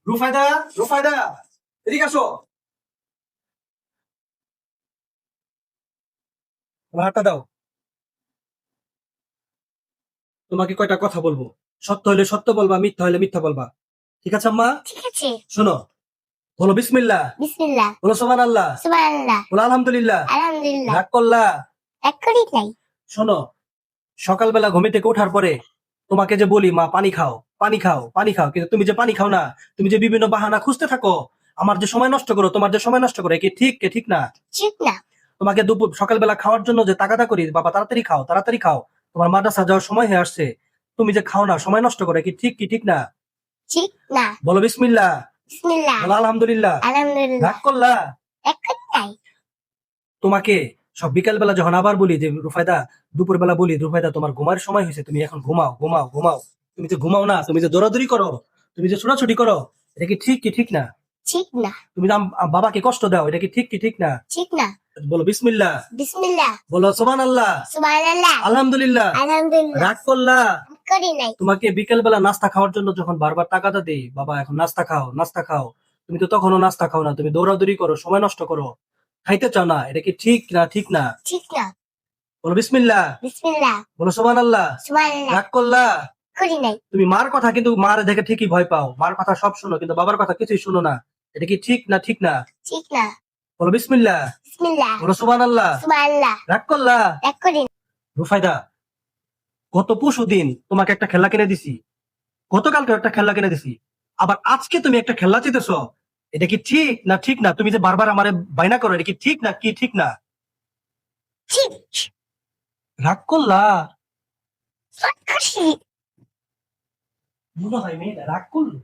রুফায়দা, রুফায়দা, এদিকে আসো। তোমার হাতটা দাও। তোমাকে কয়টা কথা বলবো, সত্য হলে সত্য বলবা, মিথ্যা হলে মিথ্যা বলবা। ঠিক আছে আম্মা? ঠিক আছে। শোনো, বলো বিসমিল্লাহ, বিসমিল্লাহ। বলো সুবহানাল্লাহ, সুবহানাল্লাহ। বলো আলহামদুলিল্লাহ। আলহামদুলিল্লাহ। রাগ করলা? এক করি নাই। শোনো, সকালবেলা ঘুম থেকে ওঠার পরে তোমাকে যে বলি মা পানি খাও, পানি খাও, পানি খাও, কিন্তু তুমি যে পানি খাও না, তুমি যে বিভিন্ন বাহানা খুঁজতে থাকো, আমার যে সময় নষ্ট করো, তোমার যে সময় নষ্ট করো, এ কি ঠিক, কে ঠিক না? ঠিক না। তোমাকে দুপুর সকালবেলা খাওয়ার জন্য যে তাগাদা করি, বাবা তাড়াতাড়ি খাও, তাড়াতাড়ি খাও, তোমার মাদ্রাসা যাওয়ার সময় হয়ে আসছে, তুমি যে খাও না, সময় নষ্ট করো, এ কি ঠিক, কি ঠিক না? ঠিক না। বলো বিসমিল্লাহ, বিসমিল্লাহ। বলো আলহামদুলিল্লাহ। আলহামদুলিল্লাহ। রাগ করলা? এক করি নাই। তোমাকে সব বিকাল বেলা যখন আবার বলি যে রুফায়দা, দুপুর বেলা বলি রুফায়দা তোমার ঘুমার সময় হয়েছে, তুমি এখন ঘুমাও, ঘুমাও, ঘুমাও, তুমি যে ঘুমাও না, তুমি যে দৌড়াদৌড়ি করো, তুমি যে ছোটাছুটি করো, এটা কি ঠিক, কি ঠিক না? ঠিক না। তুমি যে বাবাকে কষ্ট দাও, এটা কি ঠিক, কি ঠিক না? ঠিক না। বলো বিসমিল্লাহ, বিসমিল্লাহ। বলো সুবহানাল্লাহ, সুবহানাল্লাহ। আলহামদুলিল্লাহ। আলহামদুলিল্লাহ। রাগ করলা? এক করি নাই। তোমাকে বিকেল বেলা নাস্তা খাওয়ার জন্য যখন বারবার তাগাদা দেই, বাবা এখন নাস্তা খাও, নাস্তা খাও, তুমি তো তখনও নাস্তা খাও না, তুমি দৌড়াদৌড়ি করো, সময় নষ্ট করো, খাইতে চাও না, এটা কি ঠিক না, ঠিক না? ঠিক না। বলো বিসমিল্লাহ, বিসমিল্লাহ। বলো সুবহানাল্লাহ। সুবহানাল্লাহ। রাগ করলা? করি নাই। তুমি মার কথা কিন্তু মার দেখে ঠিকই ভয় পাও, মার কথা সব শুনো, কিন্তু বাবার কথা কিছুই শুনো না, এটা কি ঠিক না, ঠিক না? ঠিক না। বলো বিসমিল্লাহ, বিসমিল্লাহ। বলো সুবহানাল্লাহ। সুবহানাল্লাহ। রাগ করলা? এক করি নাই। রুফায়দা, গত পরশু দিন তোমাকে একটা খেলনা কিনে দিছি, গতকালকে একটা খেলনা কিনে দিছি, আবার আজকে তুমি একটা খেলনা চাইতেছো, এটা কি ঠিক না, ঠিক না? তুমি যে বারবার আমারে বাইনা করো, এটা কি ঠিক না, কি ঠিক না? ঠিক। রাগ করলা? এক করি। মনে হয় মেয়েটা রাগ করলো।